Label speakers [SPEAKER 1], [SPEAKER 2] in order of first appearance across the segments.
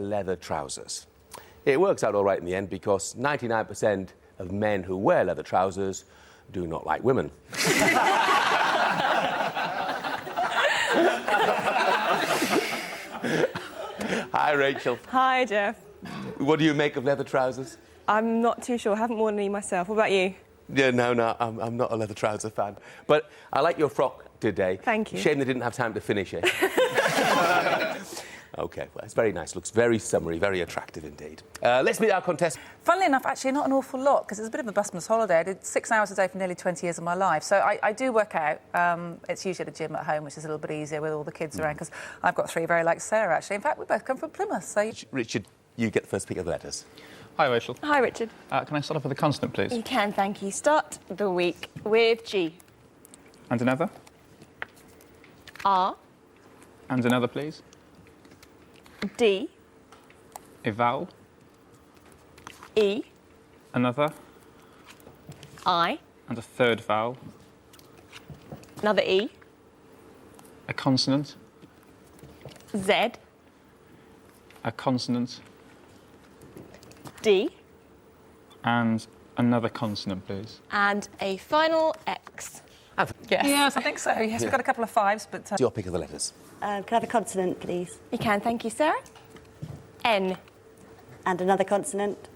[SPEAKER 1] leather trousers. It works out all right in the end because 99% of men who wear leather trousers do not like women. Hi, Rachel.
[SPEAKER 2] Hi, Jeff.
[SPEAKER 1] What do you make of leather trousers?
[SPEAKER 2] I'm not too sure. I haven't worn any myself. What about you?
[SPEAKER 1] Yeah, no, I'm not a leather trouser fan. But I like your frock today.
[SPEAKER 2] Thank you.
[SPEAKER 1] Shame they didn't have time to finish it. OK, well, it's very nice. Looks very summery, very attractive indeed. Let's meet our contestant.
[SPEAKER 3] Funnily enough, actually, not an awful lot, because it's a bit of a busman's holiday. I did 6 hours a day for nearly 20 years of my life. So I do work out. It's usually at a gym at home, which is a little bit easier with all the kids around, because I've got 3 very like Sarah, actually. In fact, we both come from Plymouth, so...
[SPEAKER 1] Richard, you get the first pick of the letters.
[SPEAKER 4] Hi, Rachel.
[SPEAKER 2] Hi, Richard.
[SPEAKER 4] Can I start off with a consonant, please?
[SPEAKER 2] You can, thank you. Start the week with G.
[SPEAKER 4] And another?
[SPEAKER 2] R.
[SPEAKER 4] And another, please?
[SPEAKER 2] D.
[SPEAKER 4] A vowel?
[SPEAKER 2] E.
[SPEAKER 4] Another?
[SPEAKER 2] I.
[SPEAKER 4] And a third vowel?
[SPEAKER 2] Another E.
[SPEAKER 4] A consonant?
[SPEAKER 2] Z.
[SPEAKER 4] A consonant?
[SPEAKER 2] D.
[SPEAKER 4] And another consonant, please?
[SPEAKER 2] And a final X.
[SPEAKER 3] Yes, I think so. Yes, we've got a couple of 5s, but...
[SPEAKER 1] Your pick of the letters.
[SPEAKER 5] Can I have a consonant, please?
[SPEAKER 2] You can, thank you, Sarah. N.
[SPEAKER 5] And another consonant.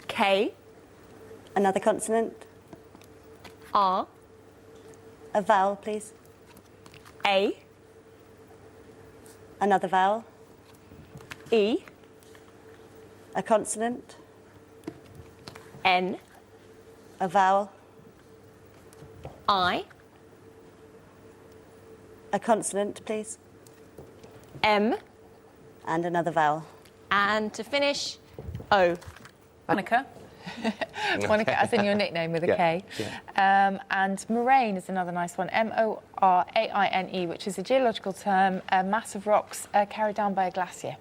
[SPEAKER 2] K.
[SPEAKER 5] Another consonant.
[SPEAKER 2] R.
[SPEAKER 5] A vowel, please.
[SPEAKER 2] A.
[SPEAKER 5] Another vowel.
[SPEAKER 2] E.
[SPEAKER 5] A consonant.
[SPEAKER 2] N.
[SPEAKER 5] A vowel.
[SPEAKER 2] I.
[SPEAKER 5] A consonant, please.
[SPEAKER 2] M.
[SPEAKER 5] And another vowel.
[SPEAKER 2] And to finish, O.
[SPEAKER 3] Monica.
[SPEAKER 6] Monica, as in your nickname with a K.
[SPEAKER 1] Yeah.
[SPEAKER 6] And moraine is another nice one. M-O-R-A-I-N-E, which is a geological term, a mass of rocks carried down by a glacier.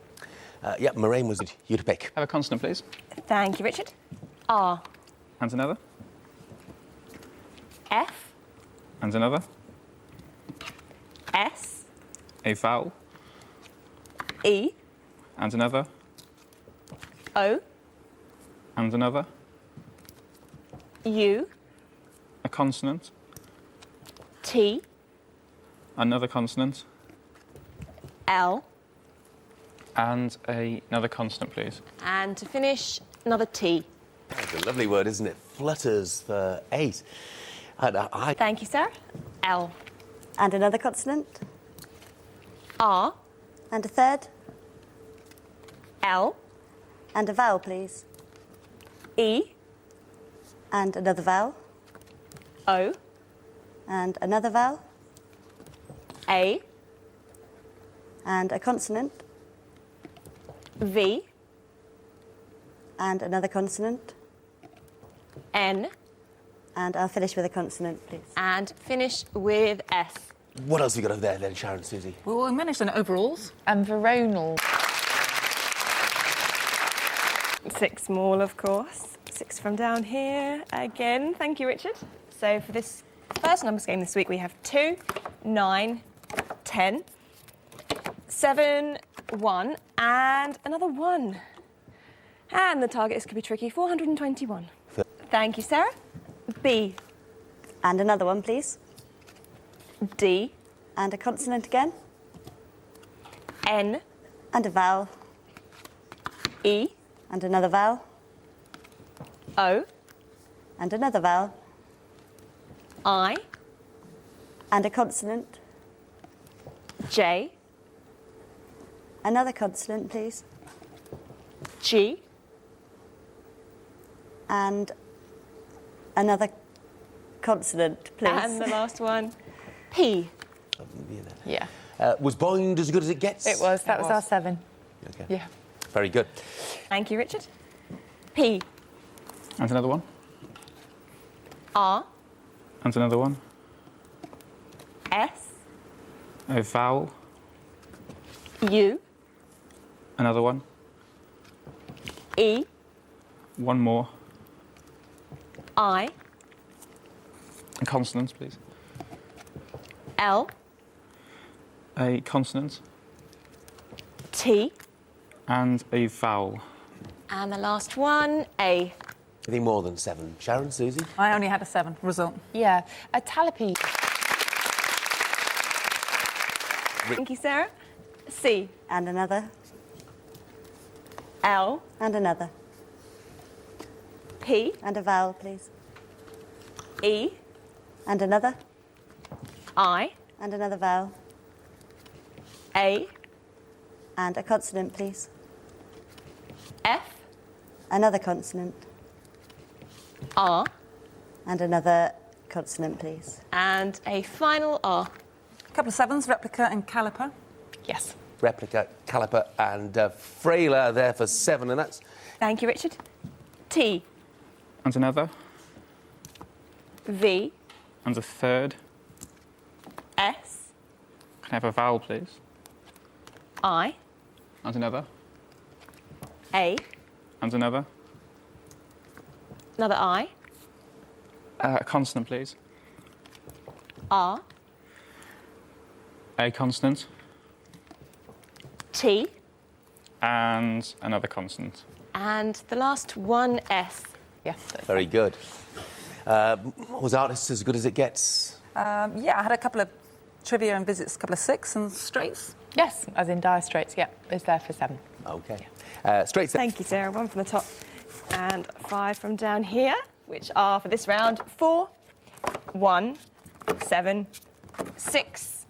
[SPEAKER 1] Yeah, moraine was you to pick.
[SPEAKER 4] Have a consonant, please?
[SPEAKER 2] Thank you, Richard. R.
[SPEAKER 4] And another?
[SPEAKER 2] F.
[SPEAKER 4] And another?
[SPEAKER 2] S.
[SPEAKER 4] A vowel?
[SPEAKER 2] E.
[SPEAKER 4] And another?
[SPEAKER 2] O.
[SPEAKER 4] And another?
[SPEAKER 2] U.
[SPEAKER 4] A consonant?
[SPEAKER 2] T.
[SPEAKER 4] Another consonant?
[SPEAKER 2] L.
[SPEAKER 4] And another consonant, please?
[SPEAKER 2] And to finish, another T.
[SPEAKER 1] That's a lovely word, isn't it? Flutters for 8.
[SPEAKER 2] Thank you, Sarah. L.
[SPEAKER 5] And another consonant.
[SPEAKER 2] R.
[SPEAKER 5] And a third.
[SPEAKER 2] L.
[SPEAKER 5] And a vowel, please.
[SPEAKER 2] E.
[SPEAKER 5] And another vowel.
[SPEAKER 2] O.
[SPEAKER 5] And another vowel.
[SPEAKER 2] A.
[SPEAKER 5] And a consonant.
[SPEAKER 2] V.
[SPEAKER 5] And another consonant.
[SPEAKER 2] N.
[SPEAKER 5] And I'll finish with a consonant, please.
[SPEAKER 2] And finish with S.
[SPEAKER 1] What else have you got over there then, Sharon, Susie?
[SPEAKER 3] Well, we managed an overalls.
[SPEAKER 6] And veronal.
[SPEAKER 2] 6 small, of course. 6 from down here. Again, thank you, Richard. So for this first numbers game this week, we have 2, 9, 10, 7, 1, and another 1. And the target is going to be tricky, 421. Thank you, Sarah. B.
[SPEAKER 5] And another one, please.
[SPEAKER 2] D.
[SPEAKER 5] And a consonant again.
[SPEAKER 2] N.
[SPEAKER 5] And a vowel.
[SPEAKER 2] E.
[SPEAKER 5] And another vowel.
[SPEAKER 2] O.
[SPEAKER 5] And another vowel.
[SPEAKER 2] I.
[SPEAKER 5] And a consonant.
[SPEAKER 2] J.
[SPEAKER 5] Another consonant, please.
[SPEAKER 2] G.
[SPEAKER 5] And another consonant, please.
[SPEAKER 2] And the last one, P.
[SPEAKER 6] Yeah.
[SPEAKER 1] Was Boing as good as it gets?
[SPEAKER 6] It was. That was our 7.
[SPEAKER 1] Okay.
[SPEAKER 6] Yeah.
[SPEAKER 1] Very good.
[SPEAKER 2] Thank you, Richard. P.
[SPEAKER 4] And another one?
[SPEAKER 2] R.
[SPEAKER 4] And another one?
[SPEAKER 2] S.
[SPEAKER 4] A vowel?
[SPEAKER 2] U.
[SPEAKER 4] Another one?
[SPEAKER 2] E.
[SPEAKER 4] One more?
[SPEAKER 2] I.
[SPEAKER 4] A consonant, please.
[SPEAKER 2] L.
[SPEAKER 4] A consonant?
[SPEAKER 2] T.
[SPEAKER 4] And a vowel.
[SPEAKER 2] And the last one, A.
[SPEAKER 1] Anything more than 7? Sharon, Susie?
[SPEAKER 3] I only had a 7 result.
[SPEAKER 6] Yeah, a talipede.
[SPEAKER 2] Thank you, Sarah. C.
[SPEAKER 5] And another.
[SPEAKER 2] L.
[SPEAKER 5] And another.
[SPEAKER 2] P.
[SPEAKER 5] And a vowel, please.
[SPEAKER 2] E.
[SPEAKER 5] And another.
[SPEAKER 2] I.
[SPEAKER 5] And another vowel.
[SPEAKER 2] A.
[SPEAKER 5] And a consonant, please.
[SPEAKER 2] F.
[SPEAKER 5] Another consonant.
[SPEAKER 2] R.
[SPEAKER 5] And another consonant, please.
[SPEAKER 2] And a final R.
[SPEAKER 3] A couple of 7s, replica and caliper.
[SPEAKER 6] Yes.
[SPEAKER 1] Replica, caliper, and Frailer there for 7, and that's
[SPEAKER 2] Thank you, Richard. T.
[SPEAKER 4] And another.
[SPEAKER 2] V.
[SPEAKER 4] And a third.
[SPEAKER 2] S.
[SPEAKER 4] Can I have a vowel, please?
[SPEAKER 2] I.
[SPEAKER 4] And another.
[SPEAKER 2] A.
[SPEAKER 4] And another.
[SPEAKER 2] Another I.
[SPEAKER 4] A consonant, please.
[SPEAKER 2] R.
[SPEAKER 4] A consonant.
[SPEAKER 2] T.
[SPEAKER 4] And another consonant.
[SPEAKER 2] And the last one, S.
[SPEAKER 6] Yes. That's
[SPEAKER 1] very good. Was artists as good as it gets?
[SPEAKER 3] Yeah, I had a couple of trivia and visits, a couple of 6 and straights.
[SPEAKER 6] Yes, as in Dire Straits, yeah, it's there for 7.
[SPEAKER 1] Okay. Straight set.
[SPEAKER 2] Thank you, Sarah. 1 from the top and 5 from down here, which are for this round 4, 1, 7, 6,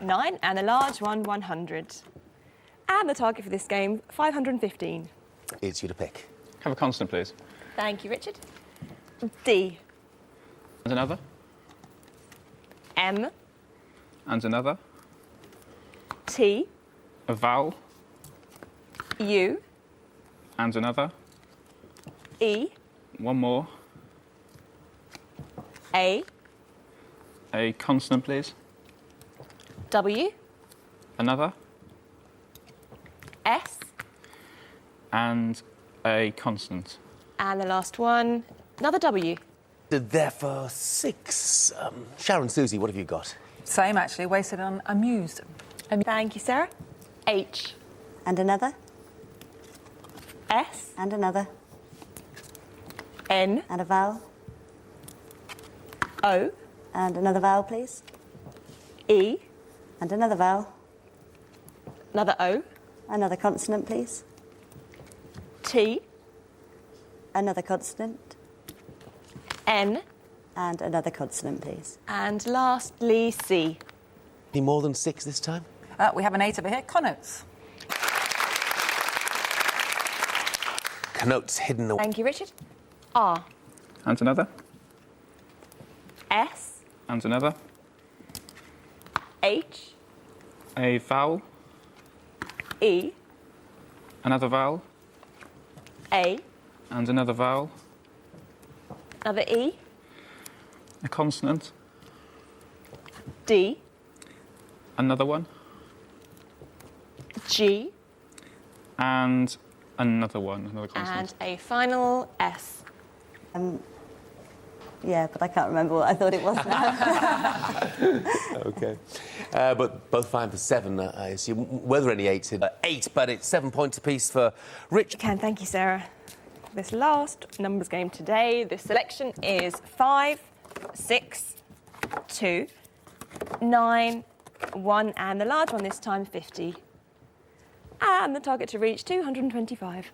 [SPEAKER 2] 9, and a large one, 100. And the target for this game, 515.
[SPEAKER 1] It's you to pick.
[SPEAKER 4] Have a consonant, please.
[SPEAKER 2] Thank you, Richard. D.
[SPEAKER 4] And another.
[SPEAKER 2] M.
[SPEAKER 4] And another.
[SPEAKER 2] T.
[SPEAKER 4] A vowel.
[SPEAKER 2] U.
[SPEAKER 4] And another.
[SPEAKER 2] E.
[SPEAKER 4] One more.
[SPEAKER 2] A.
[SPEAKER 4] A consonant, please.
[SPEAKER 2] W.
[SPEAKER 4] Another.
[SPEAKER 2] S.
[SPEAKER 4] And a consonant.
[SPEAKER 2] And the last one, another W.
[SPEAKER 1] There for 6. Sharon, Susie, what have you got?
[SPEAKER 3] Same, actually, wasted on amused.
[SPEAKER 2] Thank you, Sarah. H.
[SPEAKER 5] And another.
[SPEAKER 2] S.
[SPEAKER 5] And another.
[SPEAKER 2] N.
[SPEAKER 5] And a vowel.
[SPEAKER 2] O.
[SPEAKER 5] And another vowel, please.
[SPEAKER 2] E.
[SPEAKER 5] And another vowel.
[SPEAKER 2] Another O.
[SPEAKER 5] Another consonant, please.
[SPEAKER 2] T.
[SPEAKER 5] Another consonant.
[SPEAKER 2] N.
[SPEAKER 5] And another consonant, please.
[SPEAKER 2] And lastly, C.
[SPEAKER 1] Any more than 6 this time?
[SPEAKER 3] We have an 8 over here, connotes.
[SPEAKER 1] Connotes hidden away.
[SPEAKER 2] Thank you, Richard. R.
[SPEAKER 4] And another.
[SPEAKER 2] S.
[SPEAKER 4] And another.
[SPEAKER 2] H.
[SPEAKER 4] A vowel.
[SPEAKER 2] E.
[SPEAKER 4] Another vowel.
[SPEAKER 2] A.
[SPEAKER 4] And another vowel.
[SPEAKER 2] Another E.
[SPEAKER 4] A consonant.
[SPEAKER 2] D.
[SPEAKER 4] Another one.
[SPEAKER 2] G.
[SPEAKER 4] And another one. Another consonant.
[SPEAKER 2] And a final S.
[SPEAKER 5] Yeah, but I can't remember what I thought it was now.
[SPEAKER 1] Okay. But both fine for 7, I assume. Were there any 8s in? 8, but it's 7 points apiece for Rich.
[SPEAKER 2] Thank you, Sarah. This last numbers game today, the selection is 5, 6, 2, 9, 1, and the large one this time, 50. And the target to reach, 225.